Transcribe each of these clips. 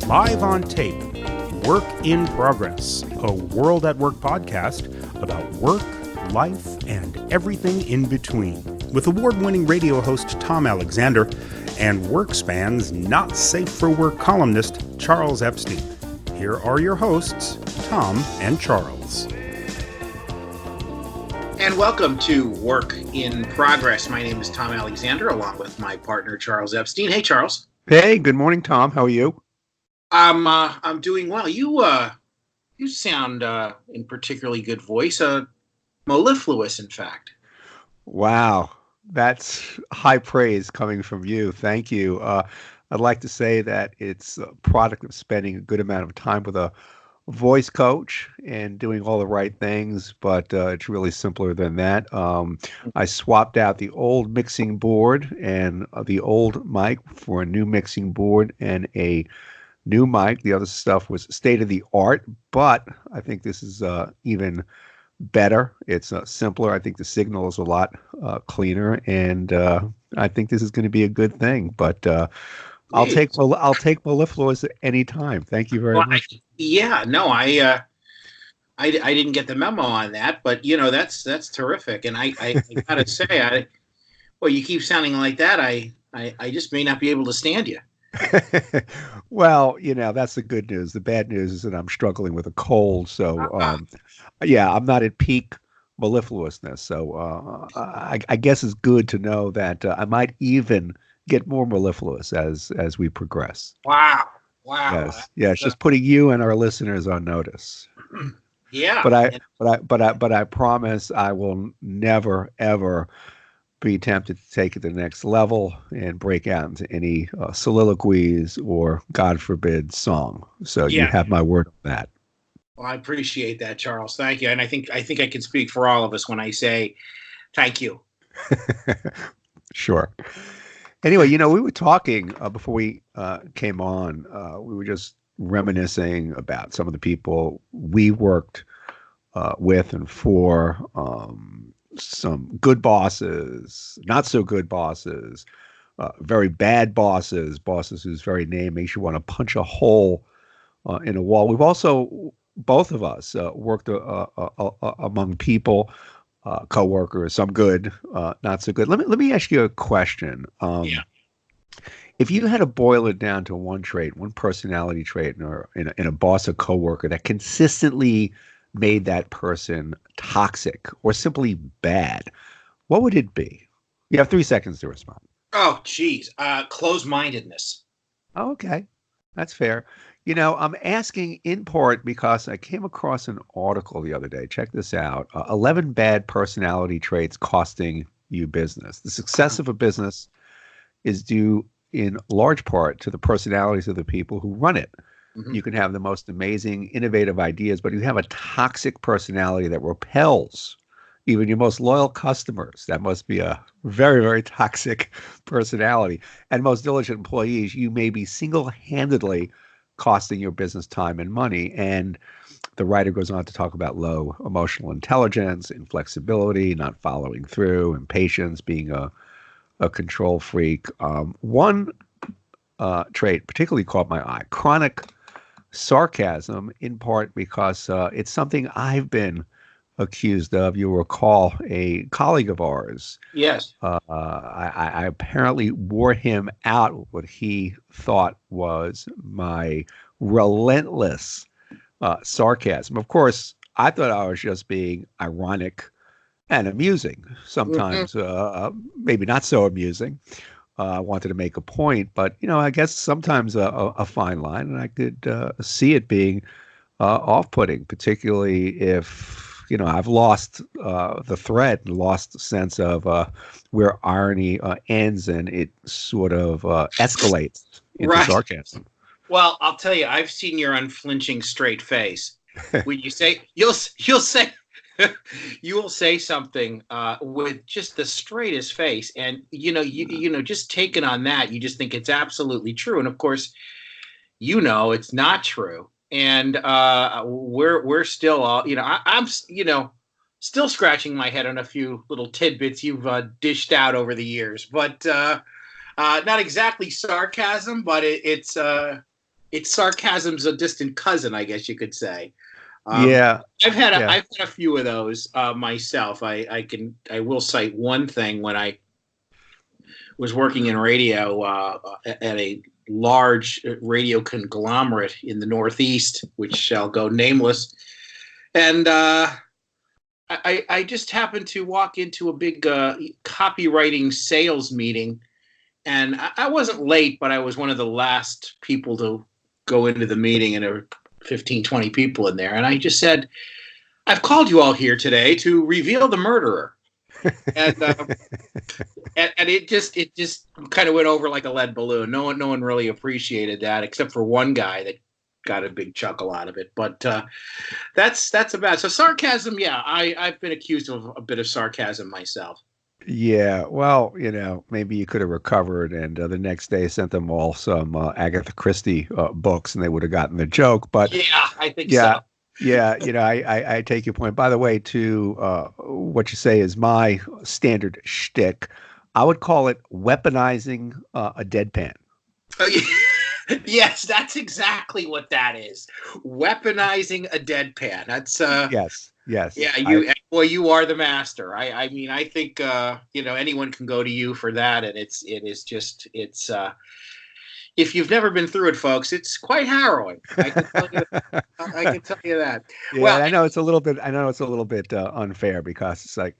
Live on tape, Work in Progress, a World at Work podcast about work, life, and everything in between, with award-winning radio host Tom Alexander and WorkSpan's Not Safe for Work columnist Charles Epstein. Here are your hosts, Tom and Charles. And welcome to Work in Progress. My name is Tom Alexander, along with my partner Charles Epstein. Hey, Charles. Hey, good morning, Tom. How are you? I'm doing well. You sound in particularly good voice. Mellifluous, in fact. Wow, that's high praise coming from you. Thank you. I'd like to say that it's a product of spending a good amount of time with a voice coach and doing all the right things, but it's really simpler than that. I swapped out the old mixing board and the old mic for a new mixing board and a new mic. The other stuff was state of the art, but I think this is even better. It's simpler. I think the signal is a lot cleaner, and I think this is going to be a good thing. But I'll take mellifluous at any time. Thank you very much. I didn't get the memo on that, but that's terrific. And I gotta say, you keep sounding like that. I just may not be able to stand you. Well, that's the good news. The bad news is that I'm struggling with a cold. So, I'm not at peak mellifluousness. So I guess it's good to know that I might even get more mellifluous as we progress. Wow. Yes. Just putting you and our listeners on notice. Yeah. But I promise I will never, ever be tempted to take it to the next level and break out into any soliloquies or, God forbid, song. So you have my word on that. Well, I appreciate that, Charles. Thank you. And I think I can speak for all of us when I say thank you. Sure. Anyway, we were talking before we came on. We were just reminiscing about some of the people we worked with and for. Some good bosses, not so good bosses, very bad bosses whose very name makes you want to punch a hole in a wall. We've also, both of us, worked among people, coworkers, some good, not so good. Let me ask you a question. If you had to boil it down to one trait, one personality trait in a boss or coworker that consistently made that person toxic or simply bad, what would it be? You have 3 seconds to respond. Oh, geez. Closed-mindedness. Okay. That's fair. I'm asking in part because I came across an article the other day. Check this out. 11 bad personality traits costing you business. The success of a business is due in large part to the personalities of the people who run it. Mm-hmm. You can have the most amazing, innovative ideas, but you have a toxic personality that repels even your most loyal customers. That must be a very, very toxic personality. And most diligent employees, you may be single-handedly costing your business time and money. And the writer goes on to talk about low emotional intelligence, inflexibility, not following through, impatience, being a control freak. One trait particularly caught my eye: chronic sarcasm, in part because it's something I've been accused of. You'll recall a colleague of ours. Yes. I apparently wore him out with what he thought was my relentless sarcasm. Of course, I thought I was just being ironic and amusing. Sometimes maybe not so amusing. I wanted to make a point, but, I guess sometimes a fine line, and I could see it being off-putting, particularly if, I've lost the thread and lost the sense of where irony ends and it sort of escalates into sarcasm. Well, I'll tell you, I've seen your unflinching straight face. When you say, you'll say, you will say something with just the straightest face, and just taken on that, you just think it's absolutely true, and of course, it's not true, and we're still all, I'm still scratching my head on a few little tidbits you've dished out over the years, but not exactly sarcasm, but it's It's sarcasm's a distant cousin, I guess you could say. Yeah. I've had a few of those myself. I will cite one thing when I was working in radio at a large radio conglomerate in the Northeast, which shall go nameless. And I just happened to walk into a big copywriting sales meeting, and I wasn't late, but I was one of the last people to go into the meeting, and there were 15, 20 people in there. And I just said, I've called you all here today to reveal the murderer. And it just kind of went over like a lead balloon. No one really appreciated that, except for one guy that got a big chuckle out of it. But that's about it. So sarcasm, yeah, I've been accused of a bit of sarcasm myself. Yeah, well, maybe you could have recovered and the next day sent them all some Agatha Christie books and they would have gotten the joke. But yeah, I think so. Yeah, I take your point. By the way, to what you say is my standard shtick. I would call it weaponizing a deadpan. Oh, yeah. Yes, that's exactly what that is. Weaponizing a deadpan. That's Yes. Yeah, you are the master. I mean, I think anyone can go to you for that, and it's if you've never been through it, folks, it's quite harrowing. I can tell you that. Yeah, well, I know it's a little bit unfair because it's like,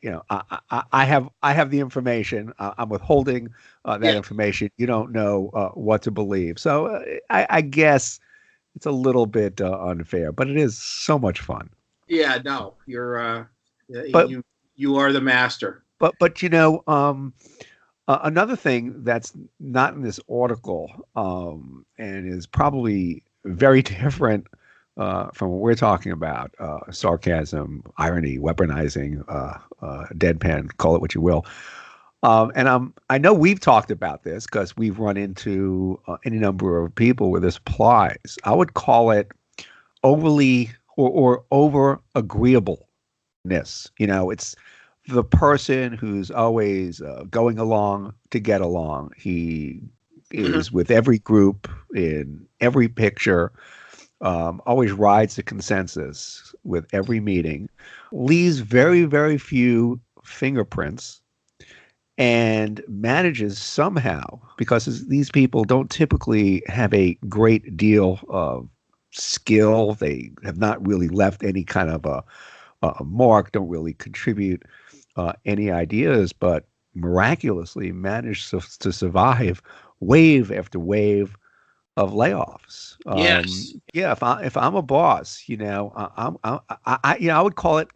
I have the information. I'm withholding that information. You don't know what to believe. So I guess it's a little bit unfair, but it is so much fun. Yeah, no, you're you are the master. But another thing that's not in this article and is probably very different from what we're talking about, sarcasm, irony, weaponizing, deadpan, call it what you will. And I know we've talked about this because we've run into any number of people where this applies. I would call it overly or over agreeableness. It's the person who's always going along to get along. He is with every group in every picture, always rides the consensus with every meeting, leaves very, very few fingerprints, and manages somehow, because these people don't typically have a great deal of skill. They have not really left any kind of a mark, don't really contribute any ideas, but miraculously managed to survive wave after wave of layoffs. Yes. Yeah. If I'm a boss, I would call it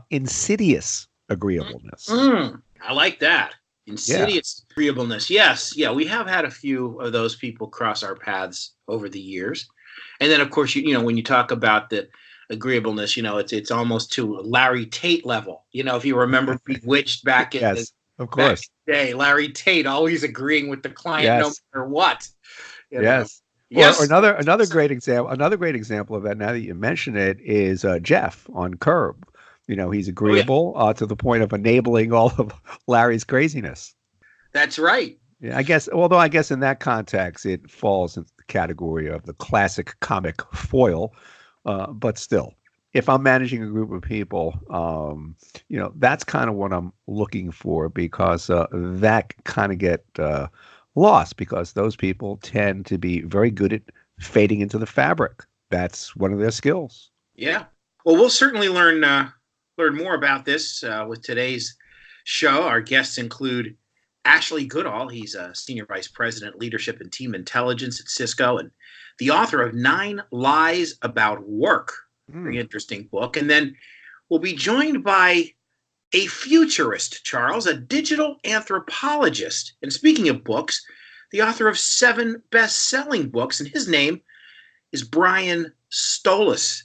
insidious agreeableness. I like that. Insidious agreeableness. Yes. Yeah. We have had a few of those people cross our paths over the years. And then, of course, when you talk about the agreeableness, it's almost to Larry Tate level. If you remember Bewitched back in of course. Back in the day, Larry Tate always agreeing with the client no matter what. Yes. Yes. Or another great example of that, now that you mention it, is Jeff on Curb. He's agreeable to the point of enabling all of Larry's craziness. That's right. Yeah, I guess in that context, it falls into the category of the classic comic foil. But still, if I'm managing a group of people, that's kind of what I'm looking for, because that kind of get lost, because those people tend to be very good at fading into the fabric. That's one of their skills. Yeah. Well, we'll certainly learn more about this with today's show. Our guests include Ashley Goodall. He's a Senior Vice President, Leadership and Team Intelligence at Cisco, and the author of 9 Lies About Work. Very interesting book. And then we'll be joined by a futurist, Charles, a digital anthropologist. And speaking of books, the author of 7 best-selling books, and his name is Brian Solis.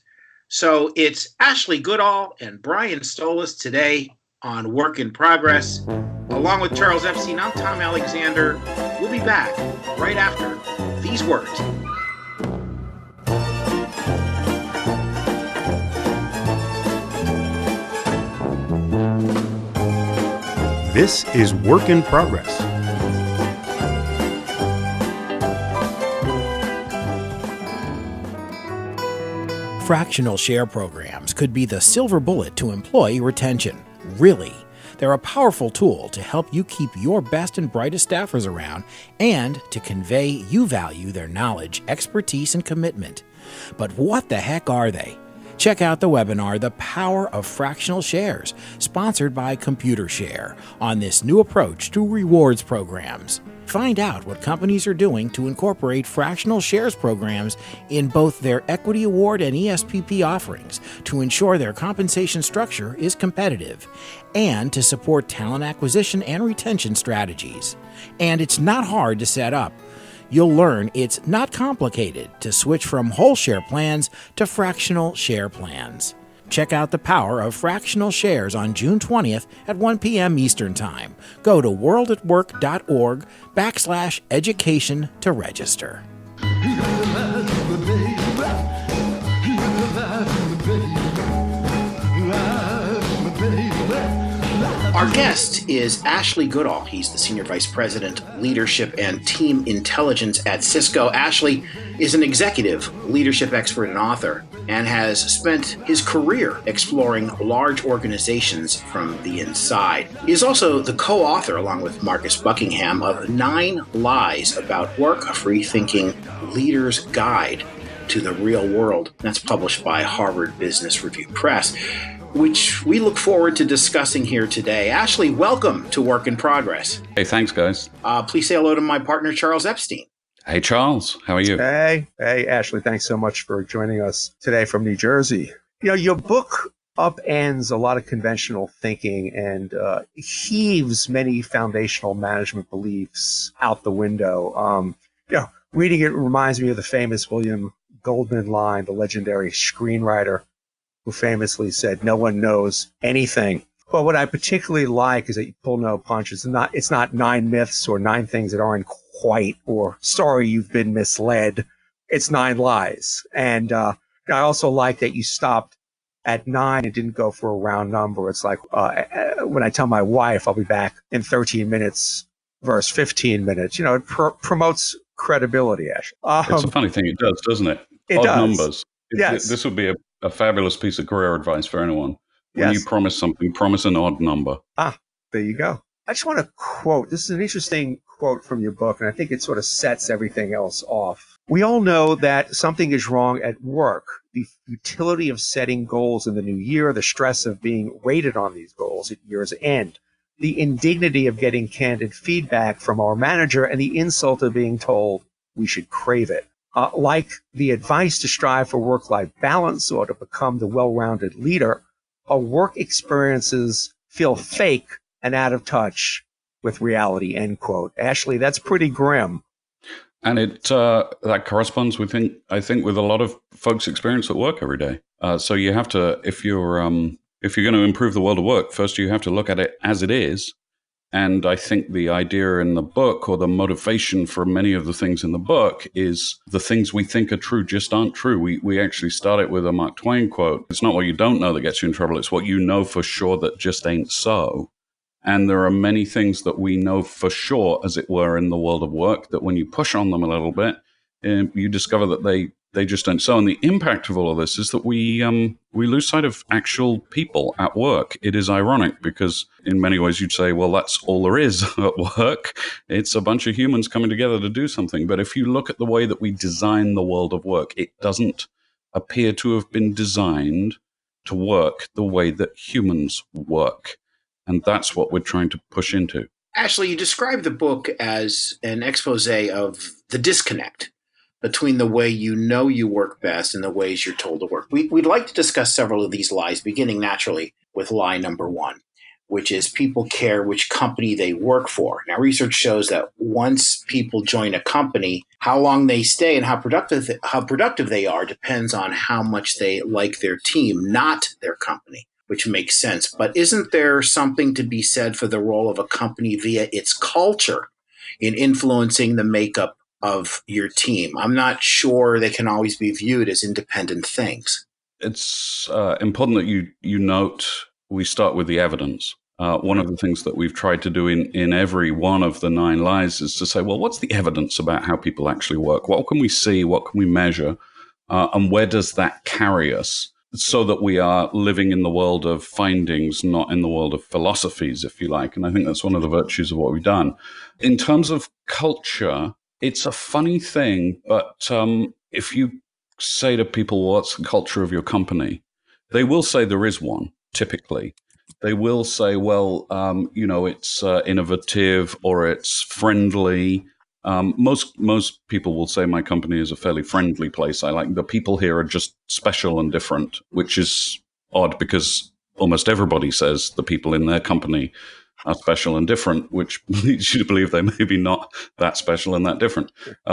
So it's Ashley Goodall and Brian Solis today on Work in Progress. Along with Charles Epstein, I'm Tom Alexander. We'll be back right after these words. This is Work in Progress. Fractional share programs could be the silver bullet to employee retention. Really. They're a powerful tool to help you keep your best and brightest staffers around and to convey you value their knowledge, expertise, and commitment. But what the heck are they? Check out the webinar, The Power of Fractional Shares, sponsored by ComputerShare, on this new approach to rewards programs. Find out what companies are doing to incorporate fractional shares programs in both their equity award and ESPP offerings to ensure their compensation structure is competitive and to support talent acquisition and retention strategies. And it's not hard to set up. You'll learn it's not complicated to switch from whole share plans to fractional share plans. Check out The Power of Fractional Shares on June 20th at 1 p.m. Eastern Time. Go to worldatwork.org/education to register. Our guest is Ashley Goodall. He's the Senior Vice President, Leadership and Team Intelligence at Cisco. Ashley is an executive leadership expert and author and has spent his career exploring large organizations from the inside. He is also the co-author, along with Marcus Buckingham, of 9 Lies About Work, a free-thinking leader's guide to the real world. That's published by Harvard Business Review Press, which we look forward to discussing here today. Ashley, welcome to Work in Progress. Hey, thanks, guys. Please say hello to my partner, Charles Epstein. Hey, Charles. How are you? Hey, Ashley. Thanks so much for joining us today from New Jersey. You know, your book upends a lot of conventional thinking and heaves many foundational management beliefs out the window. Reading it reminds me of the famous William Goldman line, the legendary screenwriter, who famously said, "No one knows anything." Well, what I particularly like is that you pull no punches. It's not 9 myths or 9 things that aren't quite, or sorry, you've been misled. It's 9 lies. And I also like that you stopped at 9 and didn't go for a round number. It's like when I tell my wife I'll be back in 13 minutes versus 15 minutes, you know, it promotes credibility, Ashley. It's a funny thing it does, doesn't it? It Odd does. numbers. Yes. This would be a fabulous piece of career advice for anyone. When Yes. you promise something, promise an odd number. There you go. I just want to quote. This is an interesting quote from your book, and I think it sort of sets everything else off. We all know that something is wrong at work. The futility of setting goals in the new year, the stress of being rated on these goals at year's end, the indignity of getting candid feedback from our manager, and the insult of being told we should crave it. Like the advice to strive for work-life balance or to become the well-rounded leader, our work experiences feel fake and out of touch with reality, end quote. Ashley, that's pretty grim. And it that corresponds with, I think, with a lot of folks' experience at work every day. So you have to, if you're going to improve the world of work, first you have to look at it as it is. And I think the idea in the book, or the motivation for many of the things in the book, is the things we think are true just aren't true. We actually start it with a Mark Twain quote. It's not what you don't know that gets you in trouble. It's what you know for sure that just ain't so. And there are many things that we know for sure, as it were, in the world of work, that when you push on them a little bit, you discover that they just don't so. And the impact of all of this is that we lose sight of actual people at work. It is ironic because in many ways you'd say, well, that's all there is at work. It's a bunch of humans coming together to do something. But if you look at the way that we design the world of work, it doesn't appear to have been designed to work the way that humans work. And that's what we're trying to push into. Ashley, you describe the book as an expose of the disconnect between the way you know you work best and the ways you're told to work. We'd like to discuss several of these lies, beginning naturally with lie number 1, which is people care which company they work for. Now, research shows that once people join a company, how long they stay and how productive they are depends on how much they like their team, not their company, which makes sense. But isn't there something to be said for the role of a company via its culture in influencing the makeup of your team? I'm not sure they can always be viewed as independent things. It's important that you note we start with the evidence. One of the things that we've tried to do in every one of the 9 lies is to say, well, what's the evidence about how people actually work? What can we see? What can we measure? and where does that carry us, so that we are living in the world of findings, not in the world of philosophies, if you like. And I think that's one of the virtues of what we've done. In terms of culture, it's a funny thing, but if you say to people, what's the culture of your company? They will say there is one, typically. They will say, well, it's innovative or it's friendly. Most people will say my company is a fairly friendly place. I like the people here are just special and different, which is odd because almost everybody says the people in their company are special and different, which leads you to believe they may be not that special and that different.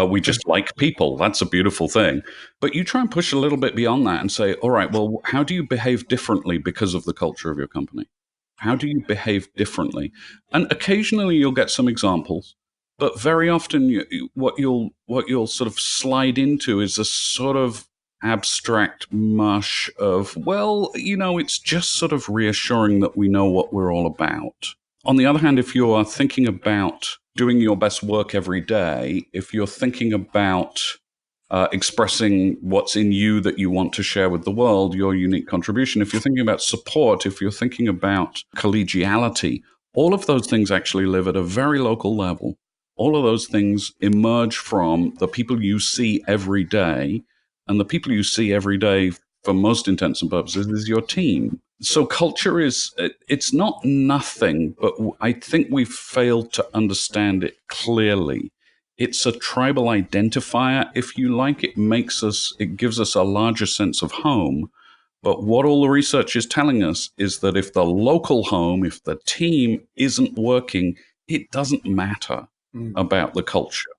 We just like people. That's a beautiful thing. But you try and push a little bit beyond that and say, all right, well, how do you behave differently because of the culture of your company? How do you behave differently? And occasionally you'll get some examples. But very often, what you'll sort of slide into is a sort of abstract mush of, well, it's just sort of reassuring that we know what we're all about. On the other hand, if you are thinking about doing your best work every day, if you're thinking about expressing what's in you that you want to share with the world, your unique contribution, if you're thinking about support, if you're thinking about collegiality, all of those things actually live at a very local level. All of those things emerge from the people you see every day, and the people you see every day, for most intents and purposes, is your team. So culture it's not nothing, but I think we've failed to understand it clearly. It's a tribal identifier, if you like. It gives us a larger sense of home. But what all the research is telling us is that if the local home, if the team isn't working, it doesn't matter about the culture.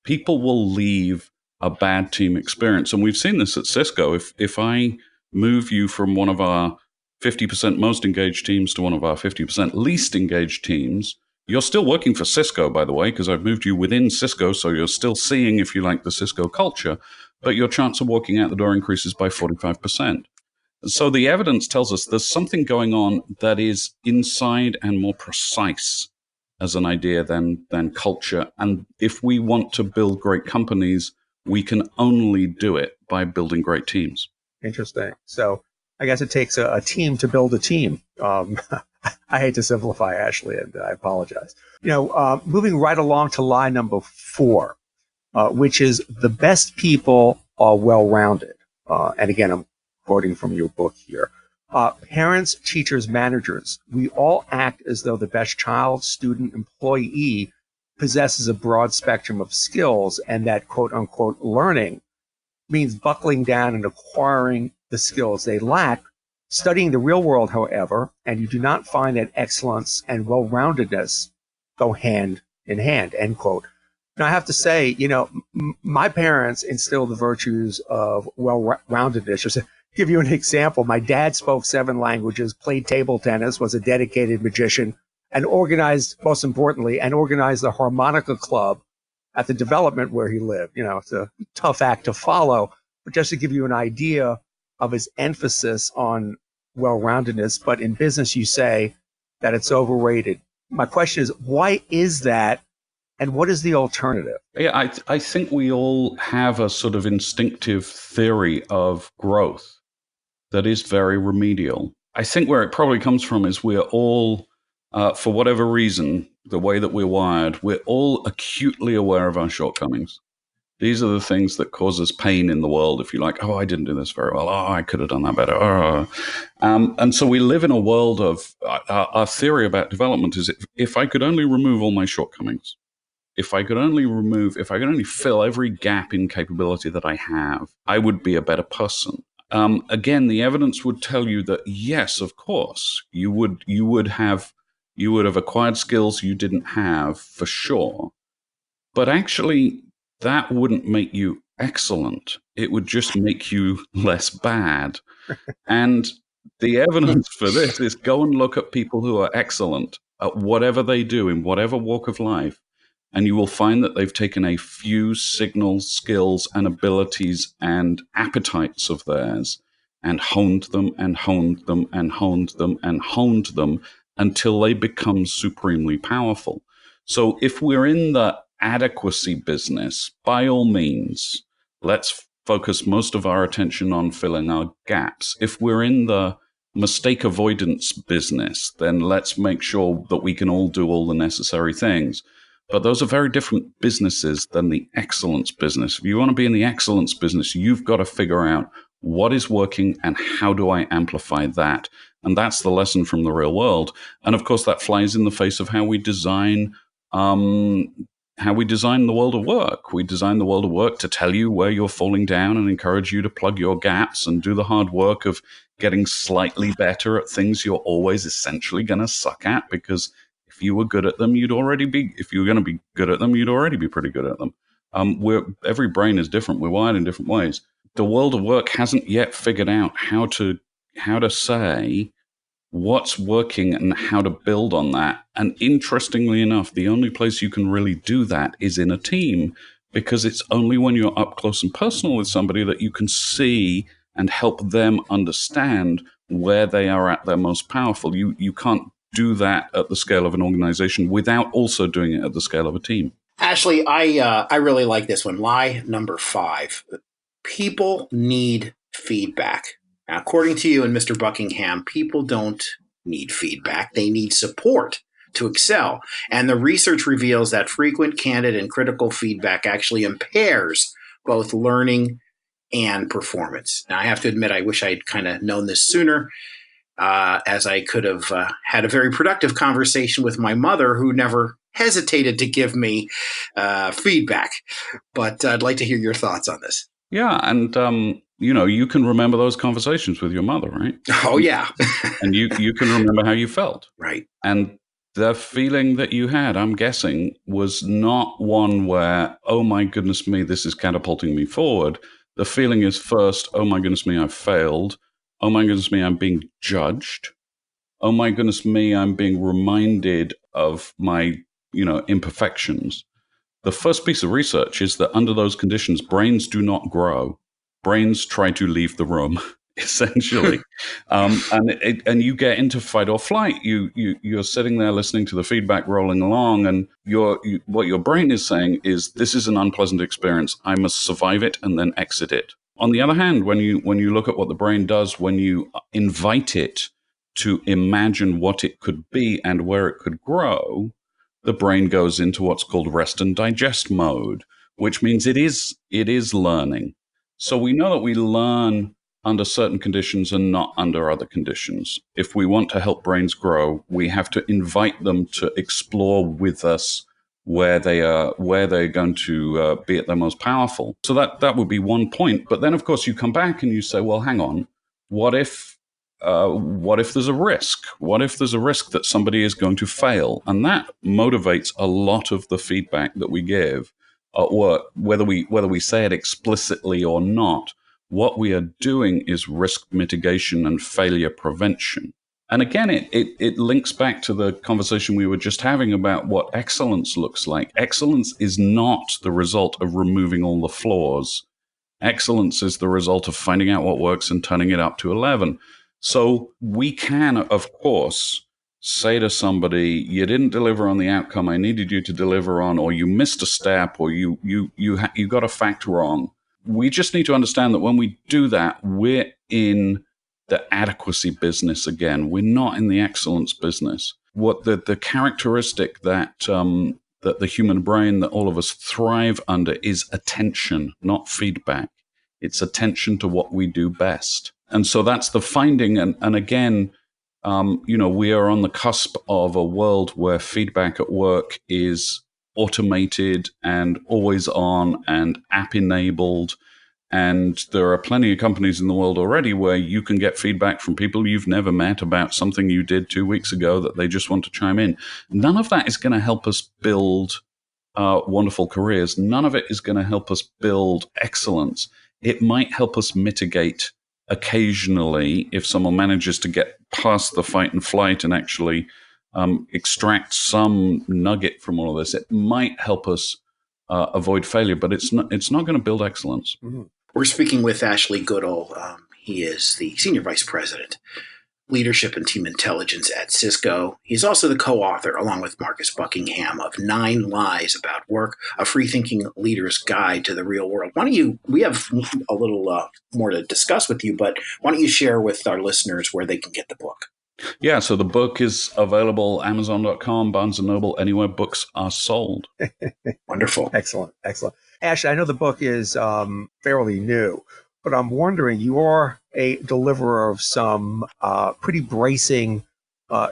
People will leave a bad team experience. And we've seen this at Cisco. If I move you from one of our 50% most engaged teams to one of our 50% least engaged teams, you're still working for Cisco, by the way, because I've moved you within Cisco, so you're still seeing, if you like, the Cisco culture, but your chance of walking out the door increases by 45%. So the evidence tells us there's something going on that is inside and more precise as an idea than culture. And if we want to build great companies, we can only do it by building great teams. Interesting. So I guess it takes a team to build a team. I hate to simplify, Ashley, and I apologize. Moving right along to lie number 4, which is the best people are well-rounded. And again, I'm quoting from your book here. Parents, teachers, managers, we all act as though the best child, student, employee possesses a broad spectrum of skills, and that quote-unquote learning means buckling down and acquiring the skills they lack. Studying the real world, however, and you do not find that excellence and well-roundedness go hand in hand, end quote. Now, I have to say, my parents instilled the virtues of well-roundedness. Just to give you an example, my dad spoke 7 languages, played table tennis, was a dedicated magician, and most importantly, organized the harmonica club at the development where he lived. It's a tough act to follow, but just to give you an idea of his emphasis on well-roundedness. But in business, you say that it's overrated. My question is, why is that? And what is the alternative? Yeah, I think we all have a sort of instinctive theory of growth that is very remedial. I think where it probably comes from is we're all, for whatever reason, the way that we're wired, we're all acutely aware of our shortcomings. These are the things that cause us pain in the world, if you like. Oh, I didn't do this very well. Oh, I could have done that better. And so we live in a world of, our theory about development is if I could only remove all my shortcomings, if I could only fill every gap in capability that I have, I would be a better person. Again, the evidence would tell you that, yes, of course, you would have acquired skills you didn't have, for sure. But actually, that wouldn't make you excellent. It would just make you less bad. And the evidence for this is go and look at people who are excellent at whatever they do in whatever walk of life, and you will find that they've taken a few signals, skills, and abilities and appetites of theirs and honed them and honed them and honed them and honed them until they become supremely powerful. So if we're in the adequacy business, by all means, let's focus most of our attention on filling our gaps. If we're in the mistake avoidance business, then let's make sure that we can all do all the necessary things. But those are very different businesses than the excellence business. If you want to be in the excellence business, you've got to figure out what is working and how do I amplify that? And that's the lesson from the real world. And of course, that flies in the face of how we design the world of work. We design the world of work to tell you where you're falling down and encourage you to plug your gaps and do the hard work of getting slightly better at things you're always essentially going to suck at, because if you were good at them, if you were going to be good at them, you'd already be pretty good at them. Every brain is different. We're wired in different ways. The world of work hasn't yet figured out how to say what's working and how to build on that. And interestingly enough, the only place you can really do that is in a team, because it's only when you're up close and personal with somebody that you can see and help them understand where they are at their most powerful. You can't do that at the scale of an organization without also doing it at the scale of a team. Ashley, I really like this one. Lie number 5. People need feedback. Now, according to you and Mr. Buckingham, people don't need feedback. They need support to excel. And the research reveals that frequent, candid, and critical feedback actually impairs both learning and performance. Now, I have to admit, I wish I'd kind of known this sooner, as I could have had a very productive conversation with my mother, who never hesitated to give me feedback. But I'd like to hear your thoughts on this. Yeah, and you can remember those conversations with your mother, right? Oh, yeah. And you can remember how you felt. Right. And the feeling that you had, I'm guessing, was not one where, oh my goodness me, this is catapulting me forward. The feeling is first, oh my goodness me, I've failed. Oh my goodness me, I'm being judged. Oh my goodness me, I'm being reminded of my, imperfections. The first piece of research is that under those conditions, brains do not grow. Brains try to leave the room, essentially. And you get into fight or flight. You're sitting there listening to the feedback rolling along, and what your brain is saying is, this is an unpleasant experience. I must survive it and then exit it. On the other hand, when you look at what the brain does, when you invite it to imagine what it could be and where it could grow, the brain goes into what's called rest and digest mode, which means it is learning. So we know that we learn under certain conditions and not under other conditions. If we want to help brains grow, we have to invite them to explore with us where they're going to be at their most powerful. So that would be one point. But then, of course, you come back and you say, well, hang on, what if there's a risk? What if there's a risk that somebody is going to fail? And that motivates a lot of the feedback that we give at work, whether we say it explicitly or not. What we are doing is risk mitigation and failure prevention. And again, it links back to the conversation we were just having about what excellence looks like. Excellence is not the result of removing all the flaws. Excellence is the result of finding out what works and turning it up to 11. So we can, of course, say to somebody, you didn't deliver on the outcome I needed you to deliver on, or you missed a step, or you got a fact wrong. We just need to understand that when we do that, we're in the adequacy business again. We're not in the excellence business. What the characteristic that the human brain, that all of us thrive under, is attention, not feedback. It's attention to what we do best. And so that's the finding. And again, we are on the cusp of a world where feedback at work is automated and always on and app enabled. And there are plenty of companies in the world already where you can get feedback from people you've never met about something you did 2 weeks ago that they just want to chime in. None of that is going to help us build wonderful careers. None of it is going to help us build excellence. It might help us mitigate occasionally if someone manages to get past the fight and flight and actually extract some nugget from all of this. It might help us avoid failure, but it's not going to build excellence. Mm-hmm. We're speaking with Ashley Goodall. He is the Senior Vice President Leadership and Team Intelligence at Cisco. He's also the co-author, along with Marcus Buckingham, of 9 Lies About Work, a free-thinking leader's guide to the real world. We have a little more to discuss with you, but why don't you share with our listeners where they can get the book? Yeah, so the book is available Amazon.com, Barnes & Noble, anywhere books are sold. Wonderful. Excellent. Ashley, I know the book is fairly new, but I'm wondering, you are a deliverer of some pretty bracing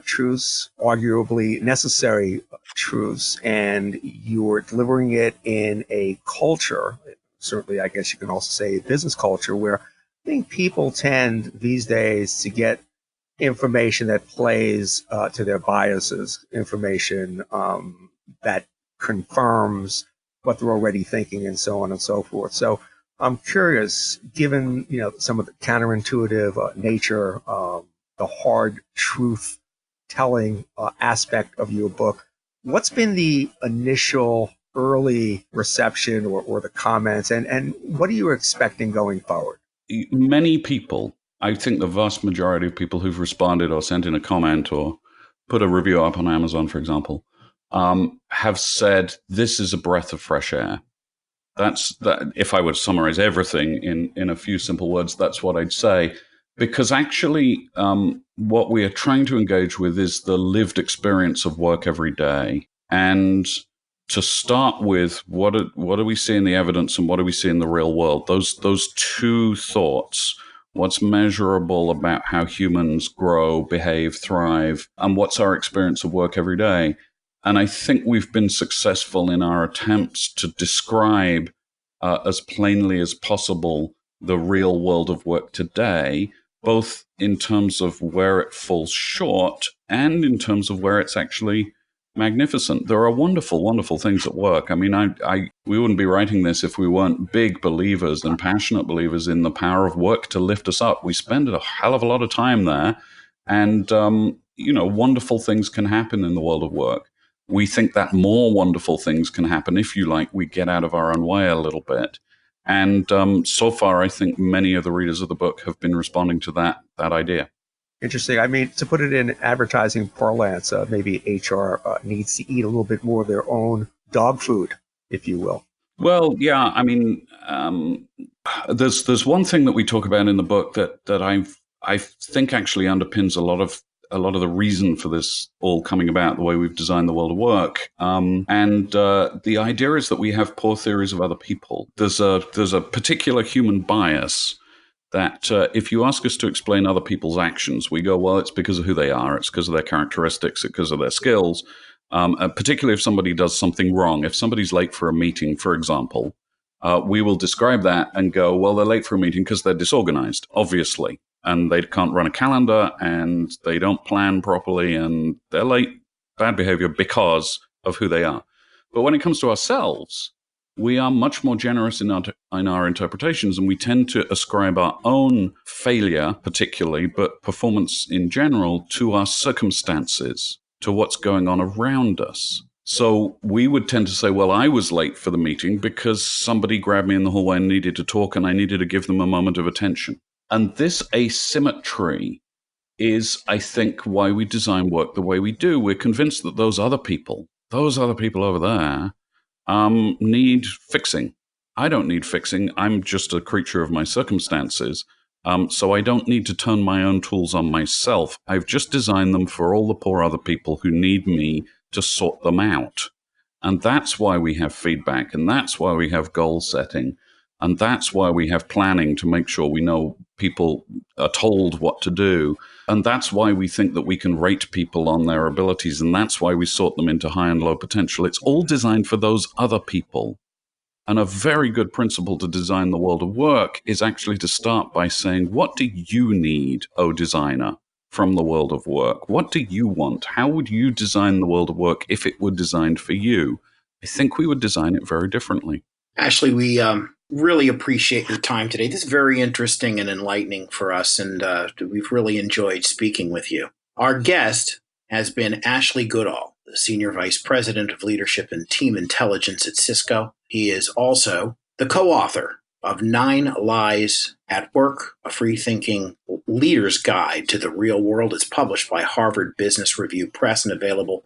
truths, arguably necessary truths, and you're delivering it in a culture, certainly I guess you can also say a business culture, where I think people tend these days to get information that plays to their biases, information that confirms what they're already thinking, and so on and so forth. So I'm curious, given some of the counterintuitive nature, the hard truth telling aspect of your book, what's been the initial early reception or the comments, and what are you expecting going forward? Many people, I think the vast majority of people who've responded or sent in a comment or put a review up on Amazon, for example, have said this is a breath of fresh air. That's that. If I would summarize everything in a few simple words, that's what I'd say. Because actually, what we are trying to engage with is the lived experience of work every day. And to start with, what do we see in the evidence and what do we see in the real world? Those two thoughts. What's measurable about how humans grow, behave, thrive, and what's our experience of work every day? And I think we've been successful in our attempts to describe as plainly as possible the real world of work today, both in terms of where it falls short and in terms of where it's actually magnificent. There are wonderful, wonderful things at work. I mean, we wouldn't be writing this if we weren't big believers and passionate believers in the power of work to lift us up. We spend a hell of a lot of time there, and wonderful things can happen in the world of work. We think that more wonderful things can happen if, you like, we get out of our own way a little bit. And so far, I think many of the readers of the book have been responding to that idea. Interesting. I mean, to put it in advertising parlance, maybe HR needs to eat a little bit more of their own dog food, if you will. Well, yeah. I mean, there's one thing that we talk about in the book that I think actually underpins a lot of the reason for this all coming about, the way we've designed the world of work. And the idea is that we have poor theories of other people. There's a particular human bias that if you ask us to explain other people's actions, we go, well, it's because of who they are, it's because of their characteristics, it's because of their skills, particularly if somebody does something wrong. If somebody's late for a meeting, for example, we will describe that and go, well, they're late for a meeting because they're disorganized, obviously, and they can't run a calendar, and they don't plan properly, and they're late, bad behavior because of who they are. But when it comes to ourselves, we are much more generous in our interpretations, and we tend to ascribe our own failure, particularly, but performance in general, to our circumstances, to what's going on around us. So we would tend to say, well, I was late for the meeting because somebody grabbed me in the hallway and needed to talk, and I needed to give them a moment of attention. And this asymmetry is, I think, why we design work the way we do. We're convinced that those other people over there, need fixing. I don't need fixing. I'm just a creature of my circumstances. So I don't need to turn my own tools on myself. I've just designed them for all the poor other people who need me to sort them out. And that's why we have feedback, and that's why we have goal setting, and that's why we have planning to make sure we know people are told what to do. And that's why we think that we can rate people on their abilities, and that's why we sort them into high and low potential. It's all designed for those other people. And a very good principle to design the world of work is actually to start by saying, what do you need, oh designer, from the world of work? What do you want? How would you design the world of work if it were designed for you? I think we would design it very differently. Ashley, we really appreciate your time today. This is very interesting and enlightening for us, and we've really enjoyed speaking with you. Our guest has been Ashley Goodall, the Senior Vice President of Leadership and Team Intelligence at Cisco. He is also the co-author of 9 Lies at Work, a free-thinking leader's guide to the real world, is published by Harvard Business Review Press and available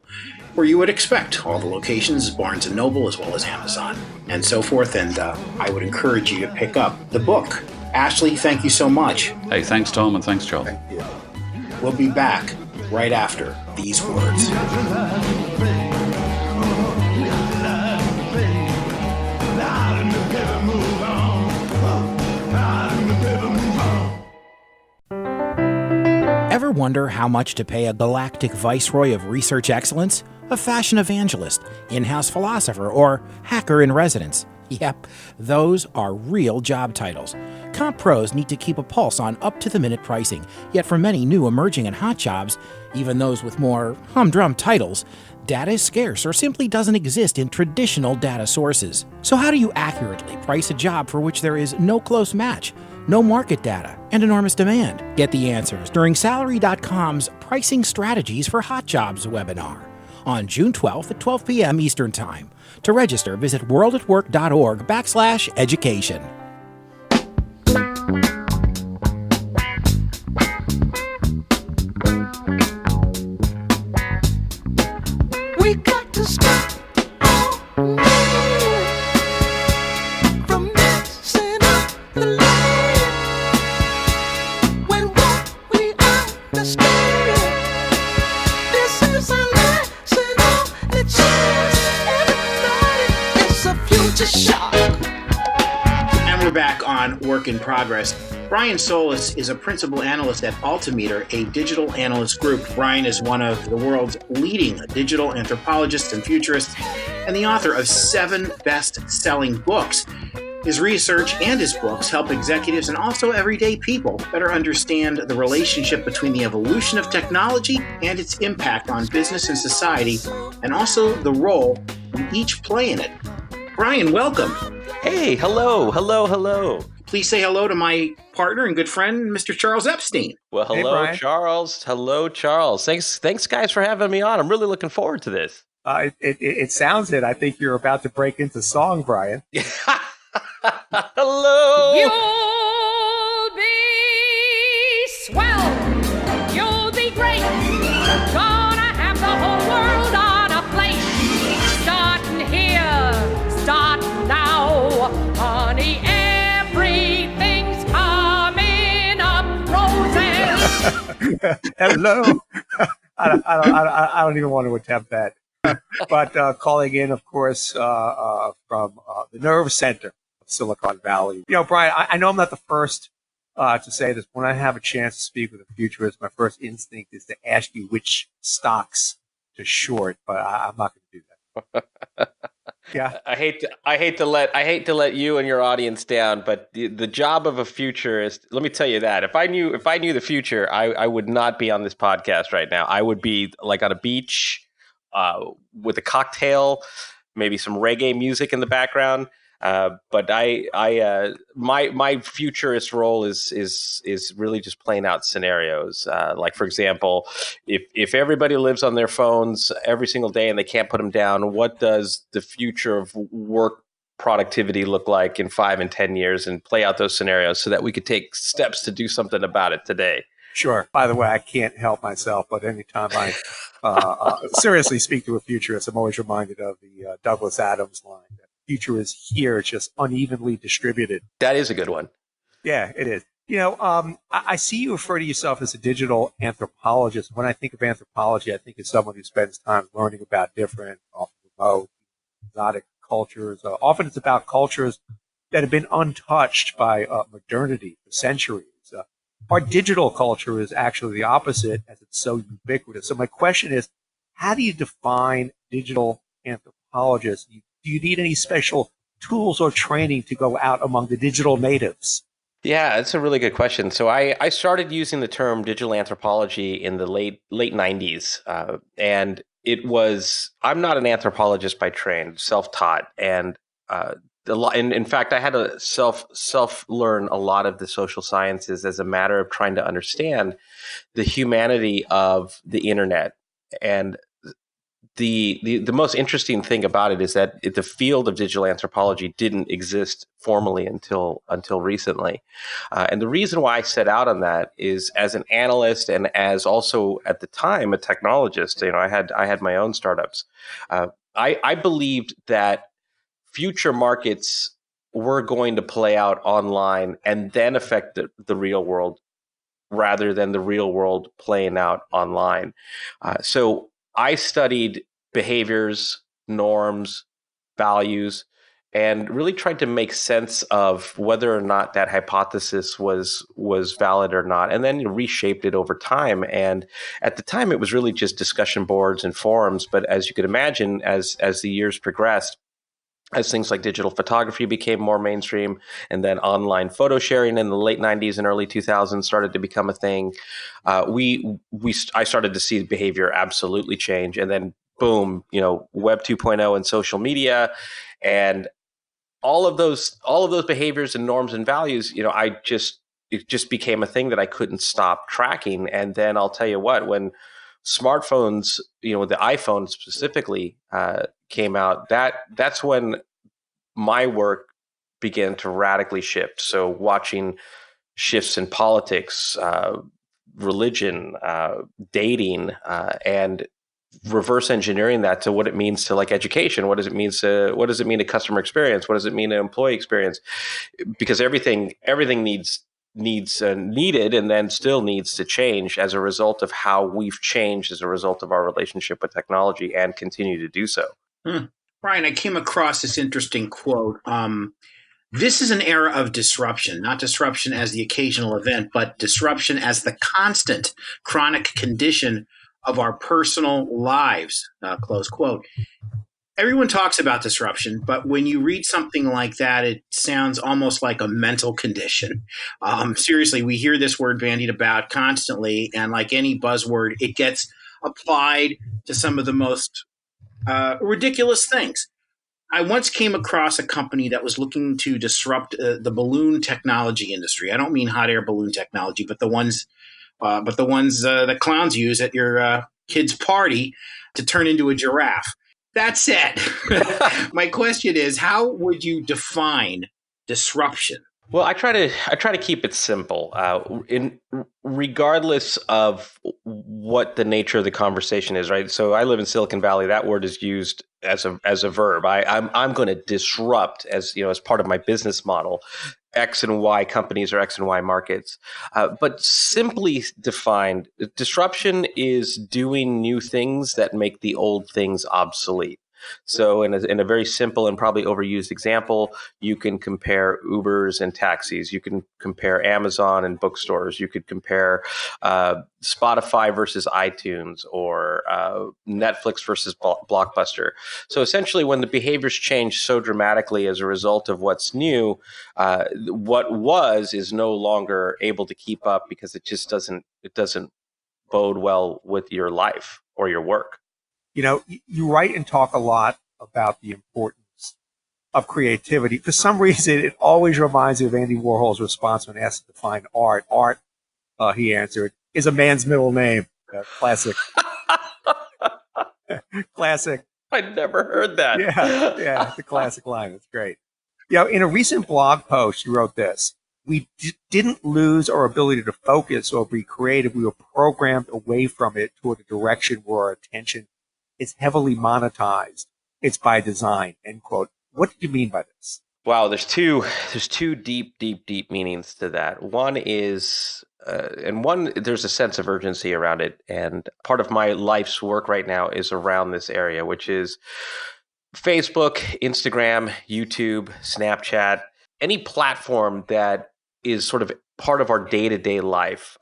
where you would expect. All the locations, Barnes & Noble, as well as Amazon, and so forth. And I would encourage you to pick up the book. Ashley, thank you so much. Hey, thanks, Tom, and thanks, Joel. Thank you. We'll be back right after these words. Ever wonder how much to pay a galactic viceroy of research excellence, a fashion evangelist, in-house philosopher, or hacker in residence? Yep, those are real job titles. Comp pros need to keep a pulse on up-to-the-minute pricing, yet for many new emerging and hot jobs, even those with more humdrum titles, data is scarce or simply doesn't exist in traditional data sources. So how do you accurately price a job for which there is no close match, no market data, and enormous demand? Get the answers during Salary.com's Pricing Strategies for Hot Jobs webinar on June 12th at 12 p.m. Eastern Time. To register, visit worldatwork.org/education. We got to stop all day from messing up the light. When what we understand, this is a lesson on the chance. Everybody, it's a future shock. And we're back on Work in Progress. Brian Solis is a principal analyst at Altimeter, a digital analyst group. Brian is one of the world's leading digital anthropologists and futurists, and the author of 7 best-selling books. His research and his books help executives and also everyday people better understand the relationship between the evolution of technology and its impact on business and society, and also the role we each play in it. Brian, welcome. Hey, hello. Please say hello to my partner and good friend, Mr. Charles Epstein. Well, Hey, hello, Brian. Charles. Hello, Charles. Thanks, guys, for having me on. I'm really looking forward to this. It sounds it. I think you're about to break into song, Brian. Hello. You'll be swell. You'll be great. Gonna have the whole world on a plate. Starting here, start now, honey. Everything's coming up roses. Hello. I don't even want to attempt that. But calling in, of course, from the nerve center of Silicon Valley. You know, Brian, I know I'm not the first to say this. When I have a chance to speak with a futurist, my first instinct is to ask you which stocks to short, but I'm not going to do that. Yeah. I hate to let you and your audience down, but the job of a futurist, let me tell you that if I knew the future, I would not be on this podcast right now. I would be like on a beach with a cocktail, maybe some reggae music in the background. But my futurist role is really just playing out scenarios. Like, for example, if everybody lives on their phones every single day and they can't put them down, what does the future of work productivity look like in 5 and 10 years, and play out those scenarios so that we could take steps to do something about it today? Sure. By the way, I can't help myself, but anytime I seriously speak to a futurist, I'm always reminded of the Douglas Adams line. Future is here, it's just unevenly distributed. That is a good one. Yeah, it is. You know, I see you refer to yourself as a digital anthropologist. When I think of anthropology, I think of someone who spends time learning about different, often remote, exotic cultures. Often it's about cultures that have been untouched by modernity for centuries. Our digital culture is actually the opposite, as it's so ubiquitous. So my question is, how do you define digital anthropologists? Do you need any special tools or training to go out among the digital natives? Yeah, that's a really good question. So I started using the term digital anthropology in the late 90s. And I'm not an anthropologist by training, self-taught. And in fact, I had to self-learn a lot of the social sciences as a matter of trying to understand the humanity of the internet. And the most interesting thing about it is that the field of digital anthropology didn't exist formally until recently, and the reason why I set out on that is as an analyst and as also at the time a technologist. I had my own startups. I believed that future markets were going to play out online and then affect the real world rather than the real world playing out online. So I studied behaviors, norms, values, and really tried to make sense of whether or not that hypothesis was valid or not, and then reshaped it over time. And at the time, it was really just discussion boards and forums. But as you could imagine, as the years progressed, as things like digital photography became more mainstream, and then online photo sharing in the late 90s and early 2000s started to become a thing, I started to see behavior absolutely change. And then boom, Web 2.0 and social media, and all of those behaviors and norms and values, it just became a thing that I couldn't stop tracking. And then I'll tell you what, when smartphones, the iPhone specifically, came out, that's when my work began to radically shift. So watching shifts in politics, religion, dating, and reverse engineering that to what it means to education. What does it mean to customer experience? What does it mean to employee experience? Because everything needed and then still needs to change as a result of how we've changed as a result of our relationship with technology and continue to do so. Brian, I came across this interesting quote. This is an era of disruption, not disruption as the occasional event, but disruption as the constant chronic condition of our personal lives, close quote. Everyone talks about disruption, but when you read something like that, it sounds almost like a mental condition. Seriously, we hear this word bandied about constantly, and like any buzzword, it gets applied to some of the most ridiculous things. I once came across a company that was looking to disrupt the balloon technology industry. I don't mean hot air balloon technology, but the ones that clowns use at your kid's party to turn into a giraffe. That said, my question is, how would you define disruption? Well, I try to keep it simple. Regardless of what the nature of the conversation is, right? So I live in Silicon Valley. That word is used as a verb. I'm going to disrupt as part of my business model, X and Y companies or X and Y markets. But simply defined, disruption is doing new things that make the old things obsolete. So in a very simple and probably overused example, you can compare Ubers and taxis. You can compare Amazon and bookstores. You could compare Spotify versus iTunes, or Netflix versus Blockbuster. So essentially, when the behaviors change so dramatically as a result of what's new, what is no longer able to keep up because it just doesn't bode well with your life or your work. You write and talk a lot about the importance of creativity. For some reason, it always reminds me of Andy Warhol's response when asked to define art. Art, he answered, is a man's middle name. Classic. Classic. I'd never heard that. Yeah, it's a classic line. It's great. In a recent blog post, you wrote this: we didn't lose our ability to focus or be creative. We were programmed away from it toward a direction where our attention is heavily monetized. It's by design, end quote. What do you mean by this? Wow, there's two deep meanings to that. One is, there's a sense of urgency around it. And part of my life's work right now is around this area, which is Facebook, Instagram, YouTube, Snapchat, any platform that is sort of part of our day-to-day life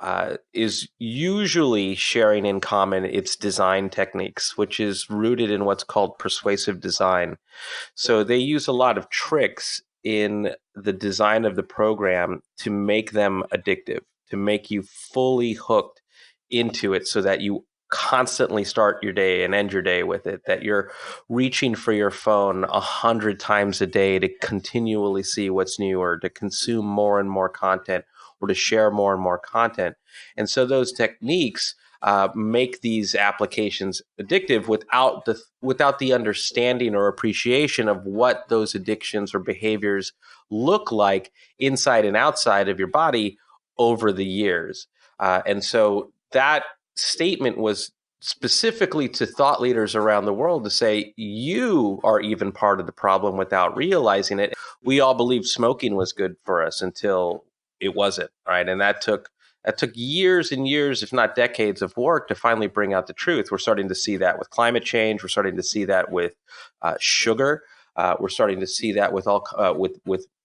is usually sharing in common its design techniques, which is rooted in what's called persuasive design. So they use a lot of tricks in the design of the program to make them addictive, to make you fully hooked into it so that you constantly start your day and end your day with it, that you're reaching for your phone 100 times a day to continually see what's new or to consume more and more content or to share more and more content. And so those techniques make these applications addictive without the understanding or appreciation of what those addictions or behaviors look like inside and outside of your body over the years. And so that statement was specifically to thought leaders around the world to say, you are even part of the problem without realizing it. We all believed smoking was good for us until it wasn't, right? And that took years and years, if not decades of work to finally bring out the truth. We're starting to see that with climate change. We're starting to see that with sugar. We're starting to see that with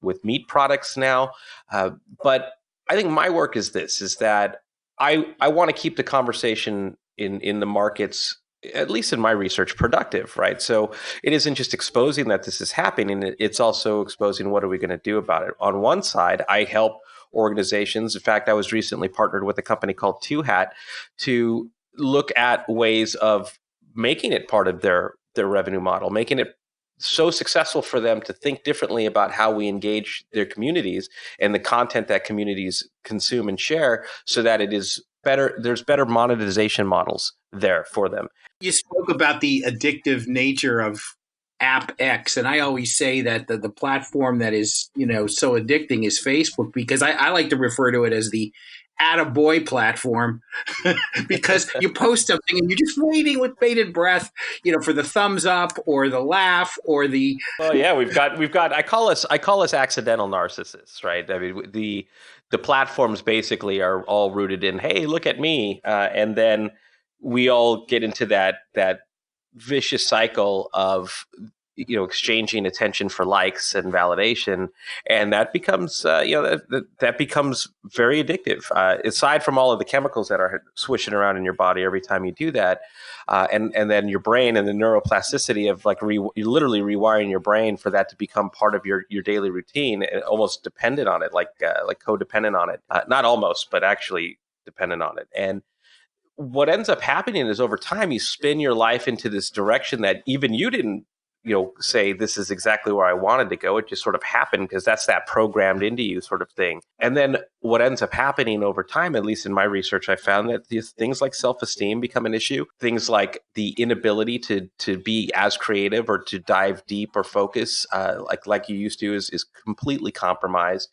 with meat products now. But I think my work is that I want to keep the conversation in the markets, at least in my research, productive, right? So it isn't just exposing that this is happening, it's also exposing what are we going to do about it. On one side, I help organizations. In fact, I was recently partnered with a company called Two Hat to look at ways of making it part of their revenue model, making it so successful for them to think differently about how we engage their communities and the content that communities consume and share, so that it is better. There's better monetization models there for them. You spoke about the addictive nature of App X, and I always say that the platform that is, so addicting is Facebook, because I like to refer to it as the attaboy platform, because you post something and you're just waiting with bated breath, for the thumbs up or the laugh or the. Well, yeah, we've got. I call us accidental narcissists, right? I mean, the platforms basically are all rooted in, hey, look at me, and then we all get into that vicious cycle of exchanging attention for likes and validation, and that becomes that becomes very addictive. Aside from all of the chemicals that are swishing around in your body every time you do that, and then your brain and the neuroplasticity of you're literally rewiring your brain for that to become part of your daily routine, and almost dependent on it, like codependent on it. Not almost, but actually dependent on it. And what ends up happening is over time you spin your life into this direction that even you didn't say this is exactly where I wanted to go. It just sort of happened because that's that programmed into you sort of thing. And then what ends up happening over time, at least in my research, I found that these things like self-esteem become an issue. Things like the inability to be as creative or to dive deep or focus like you used to is completely compromised.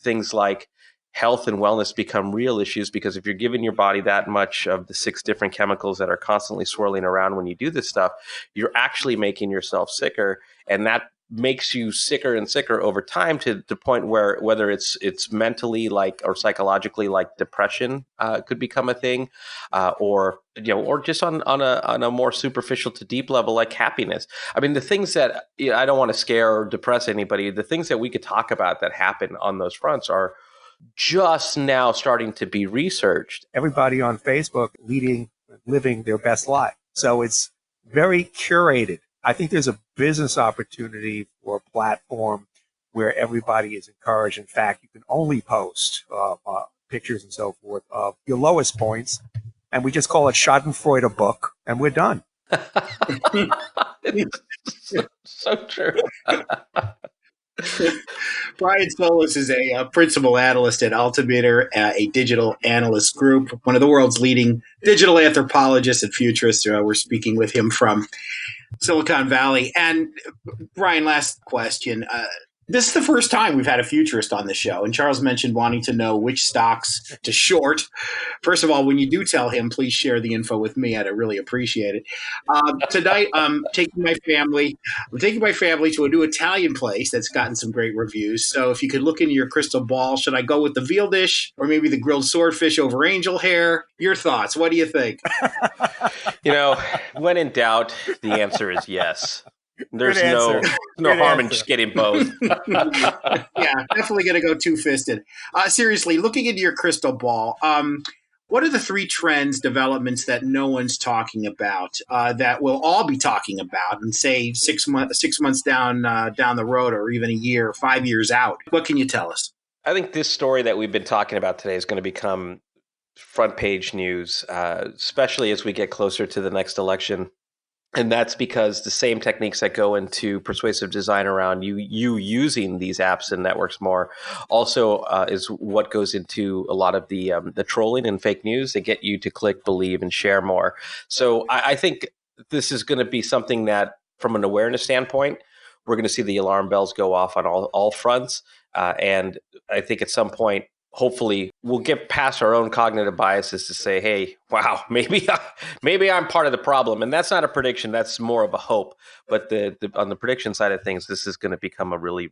Things like health and wellness become real issues, because if you're giving your body that much of the 6 different chemicals that are constantly swirling around when you do this stuff, you're actually making yourself sicker. And that makes you sicker and sicker over time, to the point where whether it's mentally or psychologically, like depression could become a thing, or just on a more superficial to deep level, like happiness. I mean, the things that I don't want to scare or depress anybody, the things that we could talk about that happen on those fronts are just now starting to be researched. Everybody on Facebook living their best life. So it's very curated. I think there's a business opportunity for a platform where everybody is encouraged. In fact, you can only post pictures and so forth of your lowest points, and we just call it Schadenfreude a book, and we're done. So true. Brian Solis is a principal analyst at Altimeter, a digital analyst group, one of the world's leading digital anthropologists and futurists. We're speaking with him from Silicon Valley. And Brian, last question. This is the first time we've had a futurist on the show, and Charles mentioned wanting to know which stocks to short. First of all, when you do tell him, please share the info with me. I'd really appreciate it. Tonight, I'm taking my family to a new Italian place that's gotten some great reviews. So if you could look into your crystal ball, should I go with the veal dish or maybe the grilled swordfish over angel hair? Your thoughts. What do you think? When in doubt, the answer is yes. There's no harm in just getting both. Yeah, definitely going to go two-fisted. Seriously, looking into your crystal ball, what are the 3 trends, developments that no one's talking about that we'll all be talking about, and say 6 months down the road, or even a year, 5 years out? What can you tell us? I think this story that we've been talking about today is going to become front page news, especially as we get closer to the next election. And that's because the same techniques that go into persuasive design around you using these apps and networks more also is what goes into a lot of the trolling and fake news. They get you to click, believe, and share more. So I think this is going to be something that, from an awareness standpoint, we're going to see the alarm bells go off on all fronts. And I think at some point, hopefully, we'll get past our own cognitive biases to say, "Hey, wow, maybe I'm part of the problem." And that's not a prediction; that's more of a hope. But on the prediction side of things, this is going to become a really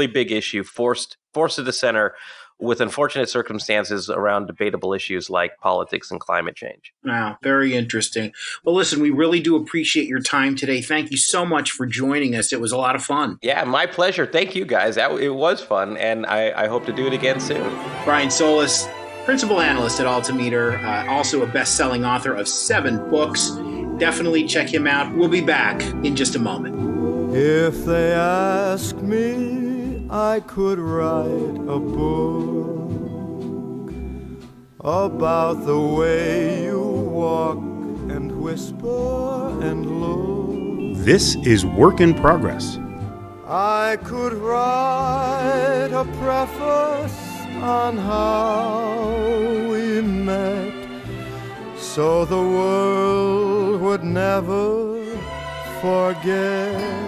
big issue, forced to the center, with unfortunate circumstances around debatable issues like politics and climate change. Wow, very interesting. Well, listen, we really do appreciate your time today. Thank you so much for joining us. It was a lot of fun. Yeah, my pleasure. Thank you, guys. It was fun, and I hope to do it again soon. Brian Solis, principal analyst at Altimeter, also a best-selling author of 7 books. Definitely check him out. We'll be back in just a moment. If they ask me, I could write a book about the way you walk and whisper and look. This is Work in Progress. I could write a preface on how we met, so the world would never forget.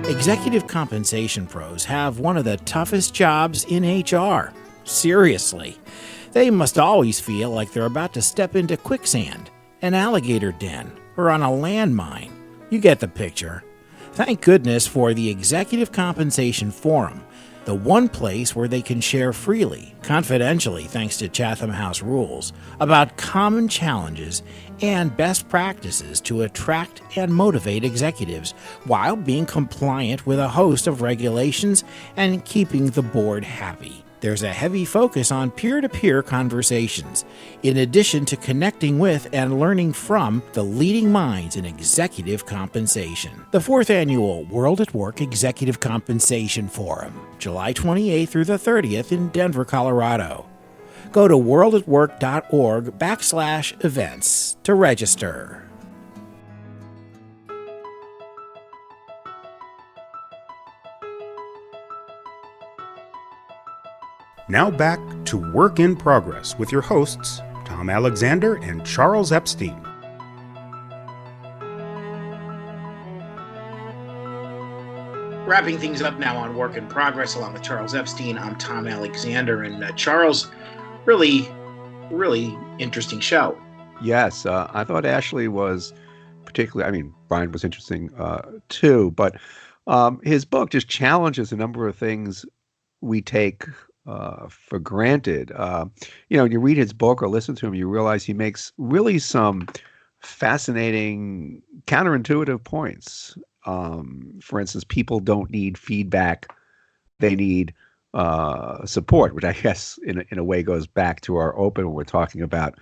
Executive compensation pros have one of the toughest jobs in HR. Seriously. They must always feel like they're about to step into quicksand, an alligator den, or on a landmine. You get the picture. Thank goodness for the Executive Compensation Forum, the one place where they can share freely, confidentially thanks to Chatham House rules, about common challenges and best practices to attract and motivate executives while being compliant with a host of regulations and keeping the board happy. There's a heavy focus on peer-to-peer conversations, in addition to connecting with and learning from the leading minds in executive compensation. The 4th Annual World at Work Executive Compensation Forum, July 28th through the 30th in Denver, Colorado. Go to worldatwork.org/events to register. Now back to Work in Progress with your hosts, Tom Alexander and Charles Epstein. Wrapping things up now on Work in Progress along with Charles Epstein. I'm Tom Alexander, and Charles, really interesting show. Yes, I thought Ashley was particularly, Brian was interesting too, but his book just challenges a number of things we take for granted. When you read his book or listen to him, you realize he makes really some fascinating counterintuitive points. For instance, people don't need feedback. They need support, which I guess in a way goes back to our open when we're talking about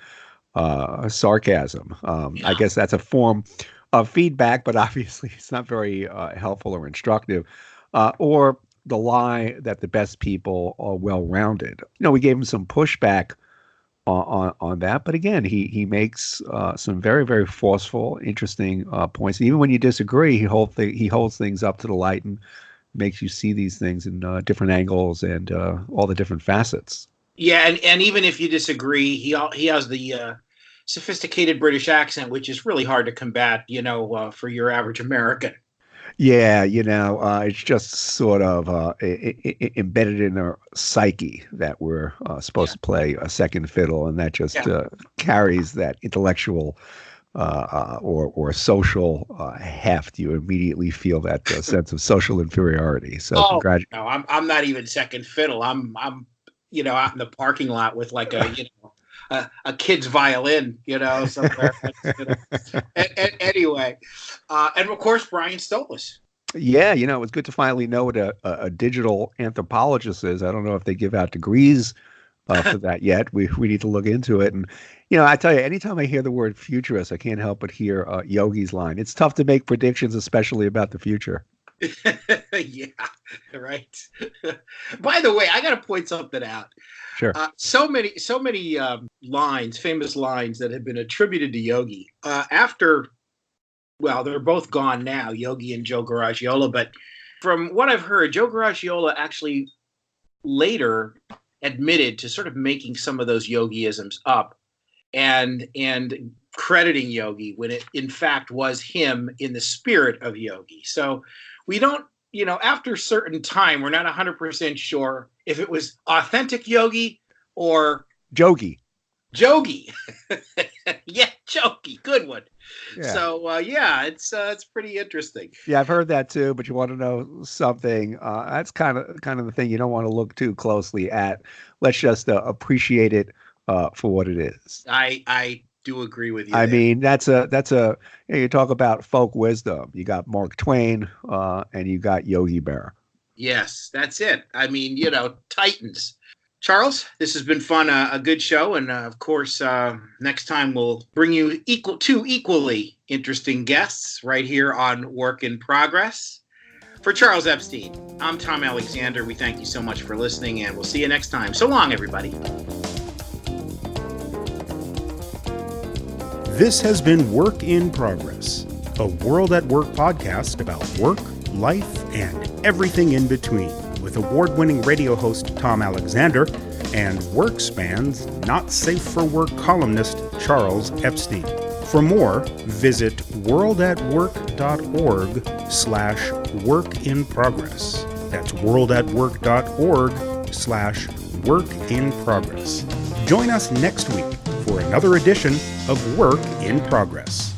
sarcasm. I guess that's a form of feedback, but obviously it's not very helpful or instructive. Or the lie that the best people are well-rounded. We gave him some pushback on that, but again, he makes some very, very forceful, interesting points. And even when you disagree, he holds things up to the light and makes you see these things in different angles and all the different facets. Yeah, and even if you disagree, he has the sophisticated British accent, which is really hard to combat, for your average American. Yeah, it's just sort of embedded in our psyche that we're supposed to play a second fiddle, and that just carries that intellectual or social heft. You immediately feel that sense of social inferiority. So, no, I'm not even second fiddle. I'm out in the parking lot with like a kid's violin, somewhere. Anyway, and of course, Brian Solis. Yeah, it was good to finally know what a digital anthropologist is. I don't know if they give out degrees for that yet. We need to look into it. And, I tell you, anytime I hear the word futurist, I can't help but hear Yogi's line. It's tough to make predictions, especially about the future. Yeah, right. By the way, I got to point something out. Sure. So many lines, famous lines that have been attributed to Yogi. After well, they're both gone now, Yogi and Joe Garagiola. But from what I've heard, Joe Garagiola actually later admitted to sort of making some of those yogiisms up and crediting Yogi when it in fact was him in the spirit of Yogi. So we don't, after a certain time, we're not 100% sure if it was authentic Yogi or Jogi. Yeah, Jogi, good one. Yeah. So it's pretty interesting. Yeah, I've heard that too. But you want to know something? That's kind of the thing you don't want to look too closely at. Let's just appreciate it for what it is. I do agree with you. I mean, that's a you talk about folk wisdom. You got Mark Twain, and you got Yogi Berra. Yes, that's it. I mean, Titans. Charles, this has been fun, a good show. And of course, next time we'll bring you two equally interesting guests right here on Work in Progress. For Charles Epstein, I'm Tom Alexander. We thank you so much for listening, and we'll see you next time. So long, everybody. This has been Work in Progress, a World at Work podcast about work, life, and everything in between, with award-winning radio host Tom Alexander and WorkSpan's Not Safe for Work columnist Charles Epstein. For more, visit worldatwork.org/work-in-progress. That's worldatwork.org/work-in-progress. Join us next week for another edition of Work in Progress.